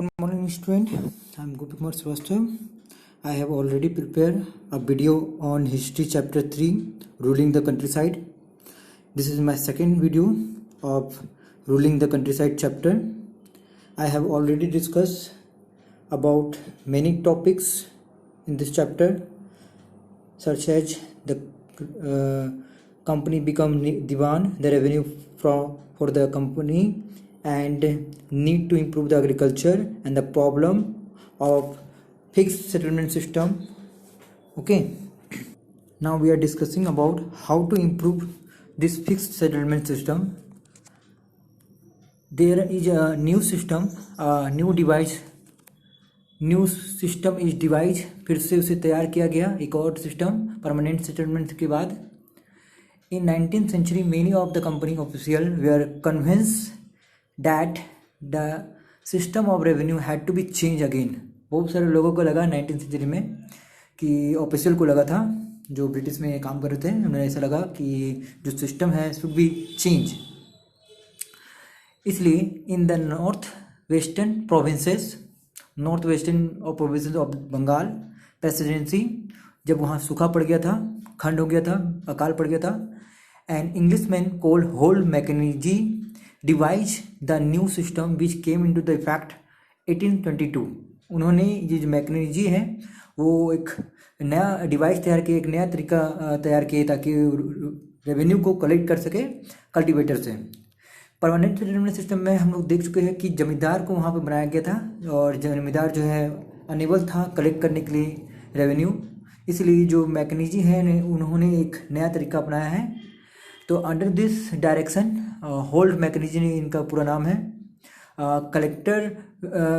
Good morning, student. I'm Gopi Kumar Srivastava. I have already prepared a video on history chapter 3, ruling the countryside. This is my second video of ruling the countryside chapter. I have already discussed about many topics in this chapter, such as the company become diwan, the revenue for the company, and need to improve the agriculture, and the problem of fixed settlement system. Okay, now we are discussing about how to improve this fixed settlement system. There is a new system, new system is devised, फिर से उसे तैयार किया गया एक और system permanent settlement के बाद. इन 19th century many of the company official were convinced that the system of revenue had to be changed again. बहुत सारे लोगों को लगा 19th century में कि ऑफिशियल को लगा था, जो ब्रिटिश में काम कर रहे थे, उन्हें ऐसा लगा कि जो सिस्टम है शुड बी चेंज. इसलिए in the north western provinces of Bengal presidency, जब वहाँ सूखा पड़ गया था, खंड हो गया था, अकाल पड़ गया था, and Englishman called Holt Mackenzie devised the new system which came into the effect 1822. उन्होंने ये जो मैकेनिजी है वो एक नया डिवाइस तैयार किया, एक नया तरीका तैयार किया ताकि रेवेन्यू को कलेक्ट कर सके कल्टीवेटर से. परमानेंट सेटलमेंट सिस्टम में हम लोग देख चुके हैं कि जमींदार को वहाँ पर बनाया गया था, और जमींदार जो है अनेबल था कलेक्ट करने के लिए रेवेन्यू. इसलिए जो मैकेनिजी है उन्होंने एक नया तरीका अपनाया है. तो under this direction Holt Mackenzie इनका पूरा नाम है. Collector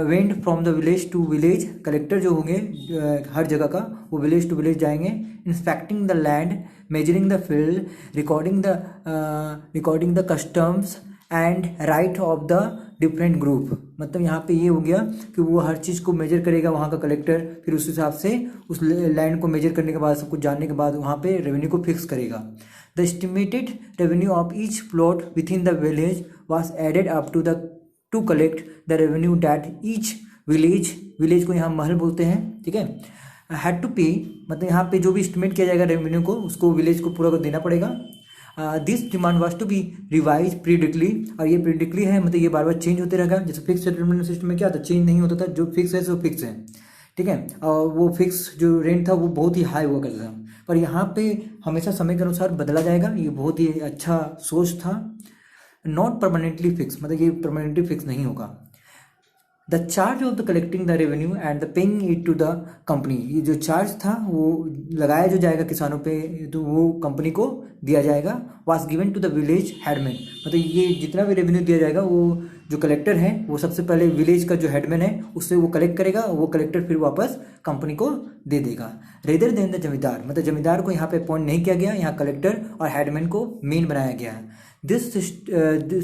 went from the village to village. Collector जो होंगे हर जगह का, वो विलेज टू विलेज जाएंगे, inspecting the land, measuring the field, recording the customs and right of the different group. मतलब यहाँ पे ये हो गया कि वो हर चीज़ को मेजर करेगा वहाँ का कलेक्टर, फिर उस हिसाब से उस लैंड को मेजर करने के बाद, सब कुछ जानने के बाद वहाँ पे रेवेन्यू को फिक्स करेगा. The estimated revenue of each plot within the village was added up to collect the revenue that each village को यहाँ महल बोलते हैं, ठीक है, हैड टू पे. मतलब यहाँ पे जो भी एस्टिमेट किया जाएगा रेवेन्यू को, उसको विलेज को पूरा को देना पड़ेगा. This demand was to be revised periodically. और ये पीरियडिकली है, मतलब ये बार बार चेंज होते रहेगा. जैसे फिक्स सेटलमेंट सिस्टम में क्या था, चेंज नहीं होता था, जो फिक्स है सो फिक्स है, ठीक है. और वो फिक्स जो रेंट था वो बहुत ही हाई हुआ करता था, पर यहाँ पे हमेशा समय के अनुसार बदला जाएगा. ये बहुत ही अच्छा सोच था. नॉट परमानेंटली फिक्स, मतलब ये परमानेंटली फिक्स नहीं होगा. The charge of the collecting the revenue and the paying it to the company. ये जो चार्ज था वो लगाया जो जाएगा किसानों पे, तो वो कंपनी को दिया जाएगा. Was given to the village headman. मतलब ये जितना भी रेवेन्यू दिया जाएगा, वो जो कलेक्टर है वो सबसे पहले विलेज का जो हेडमैन है उससे वो कलेक्ट करेगा, वो कलेक्टर फिर वापस कंपनी को दे देगा. रेदर देन द जमींदार, मतलब जमींदार को यहाँ पे अपॉइंट नहीं किया गया, यहाँ कलेक्टर और हेडमैन को मेन बनाया गया है. This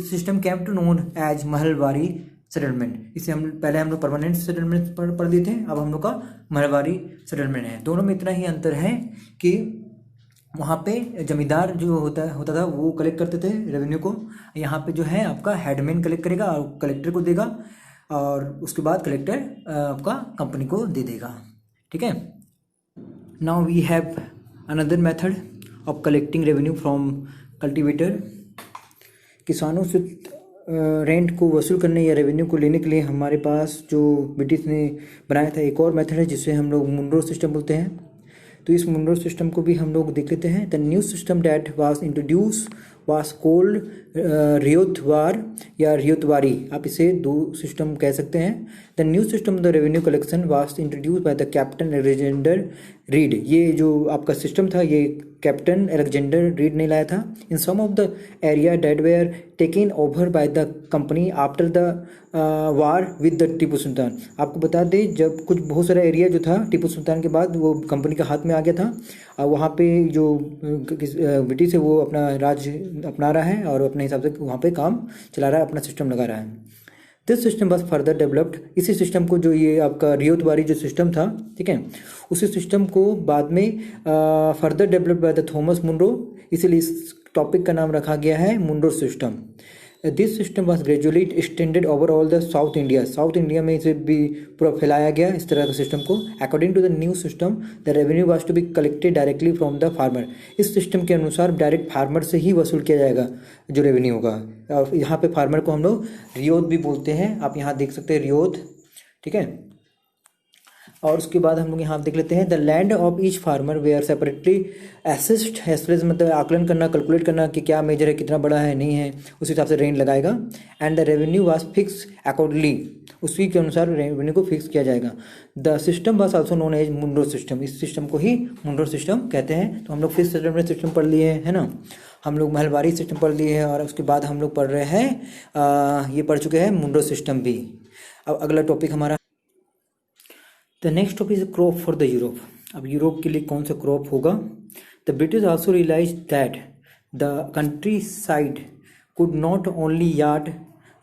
system came to known as Mahalwari settlement. इसे हम लोग परमानेंट सेटलमेंट पढ़ दिए थे, अब हम लोग का महलवारी सेटलमेंट है. दोनों में इतना ही अंतर है कि वहाँ पे जमींदार जो होता था वो कलेक्ट करते थे रेवेन्यू को. यहाँ पे जो है आपका हेडमैन कलेक्ट करेगा और कलेक्टर को देगा, और उसके बाद कलेक्टर आपका कंपनी को दे देगा, ठीक है. Now we have another method of collecting revenue from cultivator. किसानों से रेंट को वसूल करने या रेवेन्यू को लेने के लिए हमारे पास जो ब्रिटिश ने बनाया था एक और मेथड है, जिसे हम लोग मुंड्रो सिस्टम बोलते हैं. तो इस मुंड्रो सिस्टम को भी हम लोग देख लेते हैं. The new system that was introduce was called Ryotwar या रियोतवारी. आप इसे दो सिस्टम कह सकते हैं. The new system the revenue collection was introduce by the captain Alexander Read. ये जो आपका सिस्टम था ये कैप्टन अलेक्जेंडर रीड ने लाया था. In some of the area that were taken over by the company after the war with the Tipu Sultan. आपको बता दें, जब कुछ बहुत सारा एरिया जो था टीपू सुल्तान के बाद वो कंपनी के हाथ में आ गया था, और वहाँ पे जो ब्रिटिश है वो अपना राज अपना रहा है और अपने हिसाब से वहाँ पे काम चला रहा है, अपना सिस्टम लगा रहा है. दिस सिस्टम बस फर्दर डेवलप्ड. इसी सिस्टम को, जो ये आपका रियोतवारी जो सिस्टम था, ठीक है, उसी सिस्टम को बाद में further developed by the Thomas Munro. इसीलिए इस टॉपिक का नाम रखा गया है Munro system. This system was gradually extended over all the south India, south India में इसे भी पूरा फैलाया गया इस तरह का सिस्टम को। According to the new system the revenue was to be collected directly from the farmer. इस सिस्टम के अनुसार डायरेक्ट फार्मर से ही वसूल किया जाएगा जो रेवेन्यू होगा। और यहाँ पे फार्मर को हम लोग रियोत भी बोलते हैं, आप यहाँ देख सकते हैं रियोत, ठीक है। और उसके बाद हम लोग यहाँ देख लेते हैं the land of each farmer we are separately assessed, assess मतलब आकलन करना, कैलकुलेट करना कि क्या मेजर है, कितना बड़ा है, नहीं है, उस हिसाब से रेंट लगाएगा। And the revenue was fix accordingly, उसी के अनुसार रेवेन्यू को फिक्स किया जाएगा। The system was also known as Munro system, इस सिस्टम को ही मुंडो सिस्टम कहते हैं। तो हम लोग फिफ्थ सेटलमेंट सिस्टम पढ़ लिए है ना, हम लोग महलबारी सिस्टम पढ़ लिए हैं, और उसके बाद हम लोग पढ़ रहे हैं ये पढ़ चुके हैं मुंडो सिस्टम भी। अब अगला टॉपिक हमारा the next topic is crop for the Europe. अब यूरोप के लिए कौन सा क्रॉप होगा? The British also realise that the country side could not only yard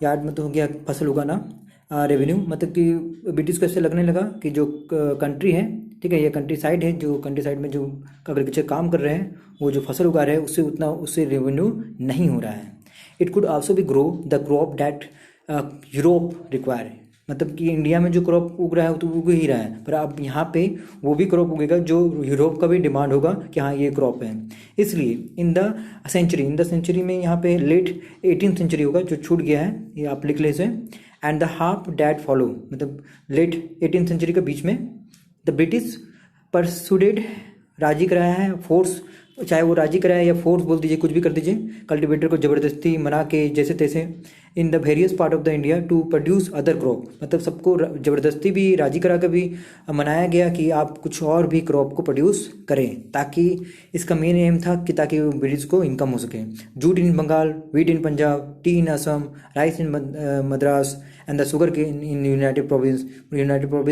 मतलब हो गया फसल उगाना, रेवेन्यू मतलब कि ब्रिटिश को ऐसे लगने लगा कि जो कंट्री है, ठीक है, ये कंट्री साइड है, जो कंट्री साइड में जो एग्रीकल्चर काम कर रहे हैं, वो जो फसल उगा रहे हैं उससे रेवेन्यू नहीं हो रहा है। It could also be grow the crop that Europe require, मतलब कि इंडिया में जो क्रॉप उग रहा है वो तो उग ही रहा है, पर अब यहाँ पे वो भी क्रॉप उगेगा जो यूरोप का भी डिमांड होगा कि हाँ ये क्रॉप है। इसलिए इन द सेंचुरी में यहाँ पे लेट 18th सेंचुरी होगा जो छूट गया है, ये आप लिख ले इसे। And the half that follow, मतलब लेट 18th सेंचुरी के बीच में द ब्रिटिश परसुडेड, राजी कराया है, फोर्स, चाहे वो राजी कराया या फोर्स बोल दीजिए, कुछ भी कर दीजिए, कल्टीवेटर को ज़बरदस्ती मना के जैसे तैसे, in the various part of the India to produce other crop, मतलब सबको ज़बरदस्ती भी राजी करा कर भी मनाया गया कि आप कुछ और भी क्रॉप को प्रोड्यूस करें, ताकि इसका मेन एम था कि ताकि ब्रिटिश को इनकम हो सके। Jute in Bengal, wheat in Punjab, tea in Assam, rice in Madras and the sugar in United Provinces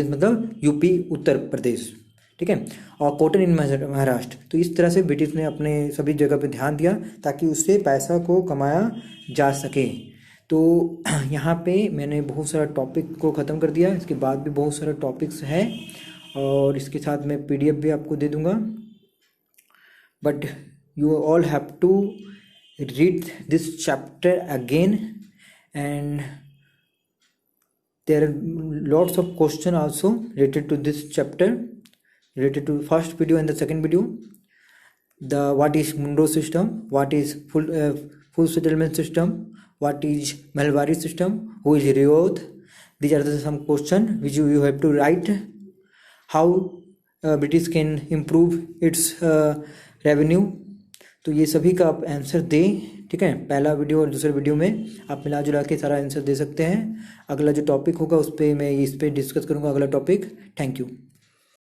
मतलब यूपी उत्तर प्रदेश, ठीक है, और कॉटन इन महाराष्ट्र। तो इस तरह से ब्रिटिश ने अपने सभी जगह पे ध्यान दिया ताकि उससे पैसा को कमाया जा सके। तो यहाँ पे मैंने बहुत सारा टॉपिक को ख़त्म कर दिया, इसके बाद भी बहुत सारा टॉपिक्स है और इसके साथ मैं PDF भी आपको दे दूँगा, but you all have to read this chapter again and there are lots of question also related to this chapter, related to first video and the second video, the what is Munro system, what is full settlement system, what is Malwari system, who is Riod. These are the some question which you have to write, how British can improve its revenue। तो ये सभी का आप answer दें, ठीक है, पहला video और दूसरे वीडियो में आप मिला जुला के सारा आंसर दे सकते हैं। अगला जो टॉपिक होगा उस पर मैं इस पर डिस्कस करूँगा, अगला टॉपिक। Thank you.